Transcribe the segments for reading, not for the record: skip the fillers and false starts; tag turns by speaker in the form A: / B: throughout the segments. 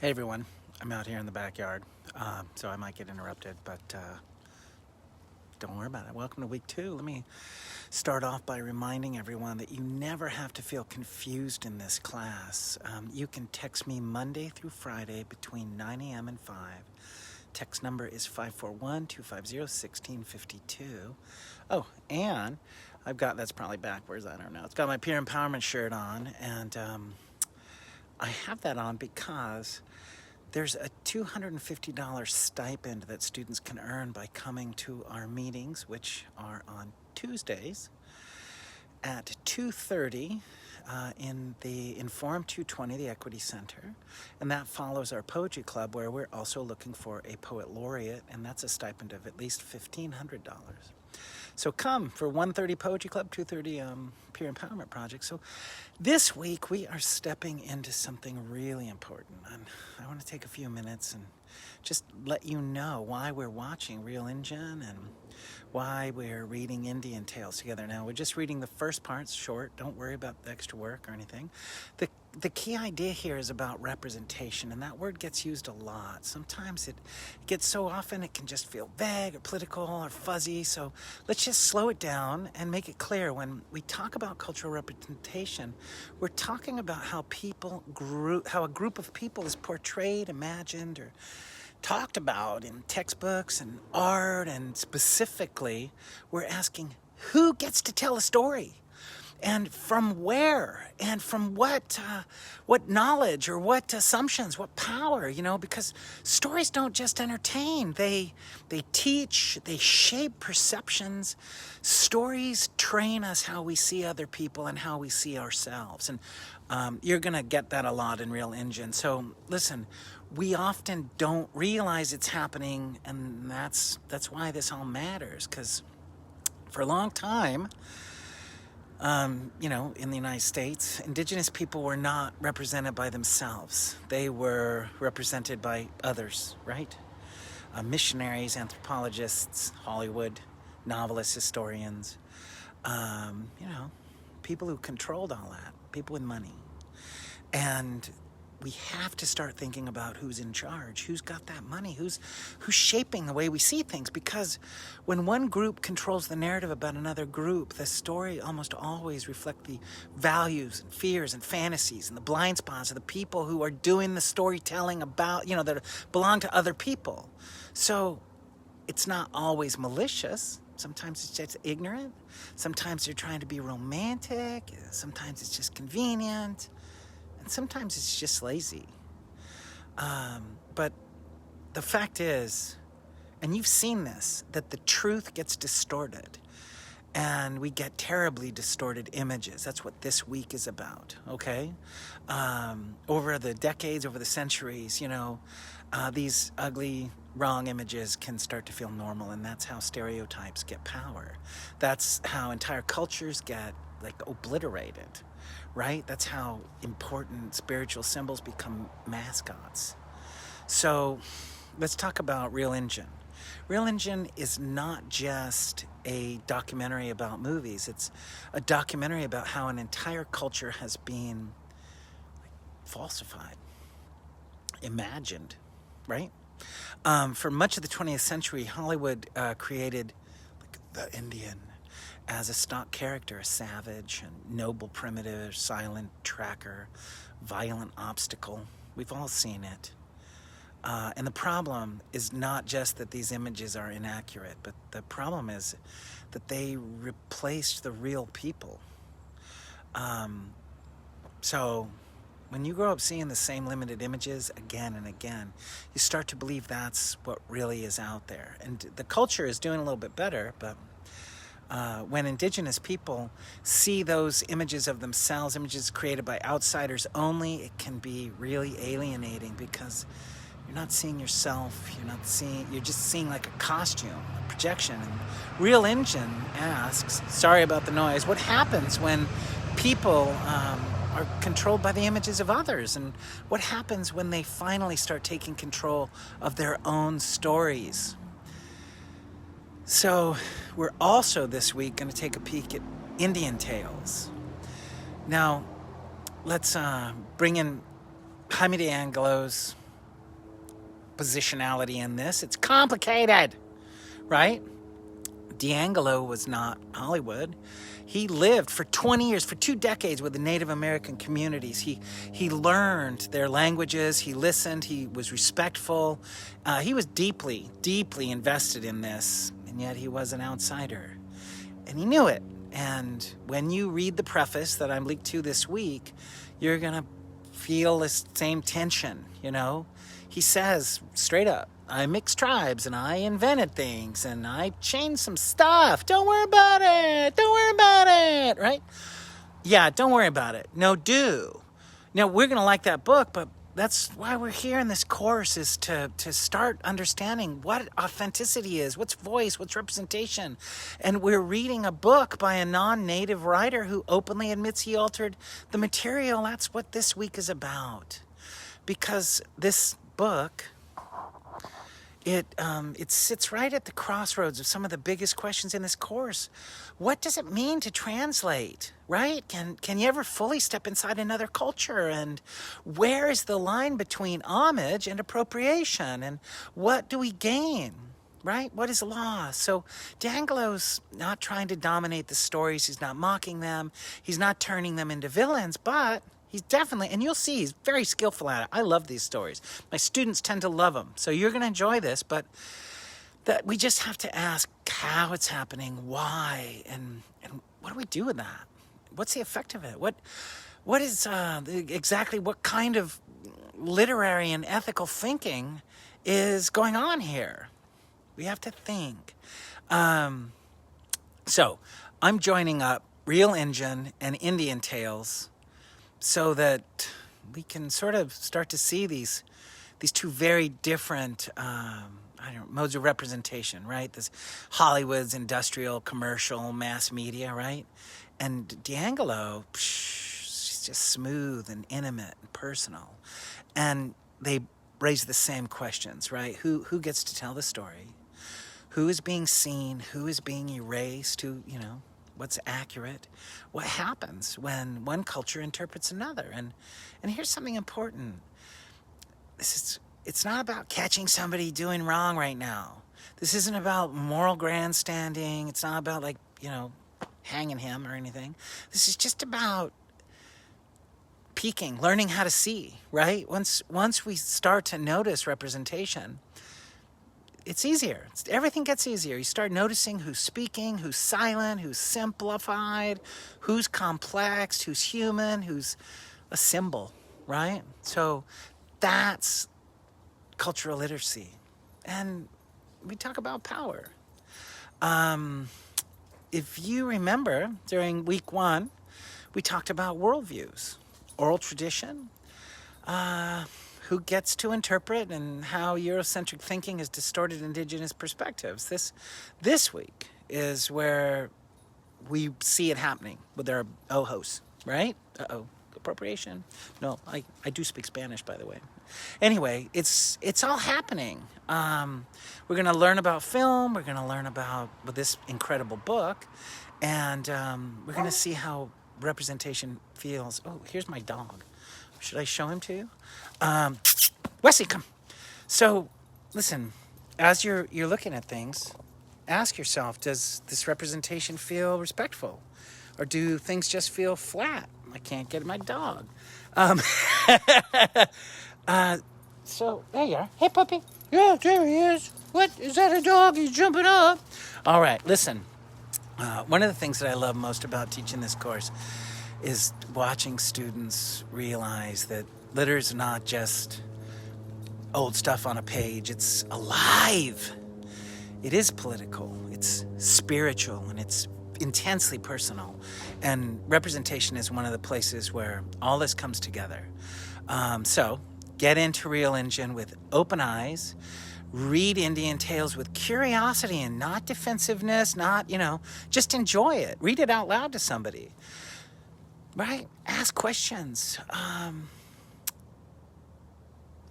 A: Hey everyone, I'm out here in the backyard, so I might get interrupted, but don't worry about it. Welcome to week 2. Let me start off by reminding everyone that you never have to feel confused in this class. You can text me Monday through Friday between 9 a.m. and 5. Text number is 541-250-1652. Oh, and I've got, that's probably backwards, I don't know. It's got my peer empowerment shirt on, and I have that on because there's a $250 stipend that students can earn by coming to our meetings, which are on Tuesdays at 2:30 in the Inform 220, the Equity Center. And that follows our poetry club, where we're also looking for a poet laureate, and that's a stipend of at least $1,500. So come for 1:30 Poetry Club, 2:30 Peer Empowerment Project. So this week we are stepping into something really important. And I want to take a few minutes and just let you know why we're watching Real Engine and why we're reading Indian Tales together. Now, we're just reading the first part, it's short. Don't worry about the extra work or anything. The key idea here is about representation, and that word gets used a lot. Sometimes it gets so often it can just feel vague or political or fuzzy. So let's just slow it down and make it clear. When we talk about cultural representation, we're talking about how a group of people is portrayed, imagined, or talked about in textbooks and art, and specifically we're asking who gets to tell a story, and from where, and from what knowledge or what assumptions, what power, because stories don't just entertain, they teach, they shape perceptions. Stories train us how we see other people and how we see ourselves, and you're gonna get that a lot in Real Engine. So listen, we often don't realize it's happening, and that's why this all matters, because for a long time, in the United States, Indigenous people were not represented by themselves. They were represented by others, right? Missionaries, anthropologists, Hollywood, novelists, historians, people who controlled all that, people with money. And we have to start thinking about who's in charge, who's got that money, who's shaping the way we see things. Because when one group controls the narrative about another group, the story almost always reflects the values and fears and fantasies and the blind spots of the people who are doing the storytelling about, that belong to other people. So it's not always malicious. Sometimes it's just ignorant. Sometimes they're trying to be romantic. Sometimes it's just convenient. And sometimes it's just lazy. But the fact is, and you've seen this, that the truth gets distorted. And we get terribly distorted images. That's what this week is about, okay? Over the decades, over the centuries, these ugly, wrong images can start to feel normal, and that's how stereotypes get power. That's how entire cultures get, obliterated, right? That's how important spiritual symbols become mascots. So let's talk about Real Engine. Real Engine is not just a documentary about movies. It's a documentary about how an entire culture has been falsified, imagined, right? For much of the 20th century, Hollywood created the Indian as a stock character, a savage, a noble primitive, silent tracker, violent obstacle. We've all seen it. And the problem is not just that these images are inaccurate, but the problem is that they replaced the real people. So when you grow up seeing the same limited images again and again, you start to believe that's what really is out there. And the culture is doing a little bit better, but when Indigenous people see those images of themselves, images created by outsiders only, it can be really alienating, because you're not seeing yourself, you're just seeing like a costume, a projection. And Real Engine asks, sorry about the noise, what happens when people are controlled by the images of others? And what happens when they finally start taking control of their own stories? So we're also this week going to take a peek at Indian Tales. Now, let's bring in Jaime de Anglo's positionality in this. It's complicated, right? D'Angelo was not Hollywood. He lived for 20 years, for 2 decades with the Native American communities. He learned their languages. He listened. He was respectful. He was deeply, deeply invested in this, and yet he was an outsider. And he knew it. And when you read the preface that I'm linked to this week, you're going to feel this same tension, you know? He says straight up, I mixed tribes and I invented things and I changed some stuff. Don't worry about it. Don't worry about it, right? Yeah, don't worry about it. No, do. Now, we're going to like that book, but that's why we're here in this course, is to start understanding what authenticity is, what's voice, what's representation. And we're reading a book by a non-native writer who openly admits he altered the material. That's what this week is about. Because this book, it sits right at the crossroads of some of the biggest questions in this course. What does it mean to translate, right? Can you ever fully step inside another culture? And where is the line between homage and appropriation? And what do we gain, right? What is lost? So D'Angelo's not trying to dominate the stories. He's not mocking them. He's not turning them into villains, but he's definitely, and you'll see, he's very skillful at it. I love these stories. My students tend to love them. So you're going to enjoy this, but that we just have to ask how it's happening, why, and what do we do with that? What's the effect of it? What is exactly what kind of literary and ethical thinking is going on here? We have to think. So I'm joining up Real Engine and Indian Tales so that we can sort of start to see these two very different modes of representation, right? This Hollywood's industrial, commercial, mass media, right? And D'Angelo, she's just smooth and intimate and personal. And they raise the same questions, right? Who gets to tell the story? Who is being seen? Who is being erased? What's accurate? What happens when one culture interprets another? And here's something important. It's not about catching somebody doing wrong right now. This isn't about moral grandstanding. It's not about hanging him or anything. This is just about peeking, learning how to see, right? Once we start to notice representation, it's easier. Everything gets easier. You start noticing who's speaking, who's silent, who's simplified, who's complex, who's human, who's a symbol, right? So that's cultural literacy. And we talk about power. If you remember, during week 1, we talked about worldviews, oral tradition, who gets to interpret, and how Eurocentric thinking has distorted indigenous perspectives. This week is where we see it happening with our ojos, right? Appropriation? No, I do speak Spanish, by the way. Anyway, it's all happening. We're going to learn about film. We're going to learn about this incredible book. And we're going to see how representation feels. Oh, here's my dog. Should I show him to you? Wesley, come. So, listen, as you're looking at things, ask yourself, does this representation feel respectful? Or do things just feel flat? I can't get my dog. So, there you are. Hey, puppy. Yeah, there he is. What? Is that a dog? He's jumping up. All right, listen. One of the things that I love most about teaching this course is watching students realize that litter is not just old stuff on a page. It's alive. It is political. It's spiritual, and it's intensely personal. And representation is one of the places where all this comes together. So get into Real Engine with open eyes. Read Indian Tales with curiosity and not defensiveness, just enjoy it. Read it out loud to somebody. Right? Ask questions.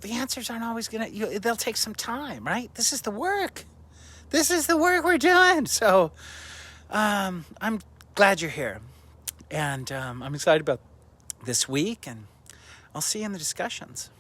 A: The answers aren't always they'll take some time, right? This is the work. This is the work we're doing. So I'm glad you're here. And I'm excited about this week, and I'll see you in the discussions.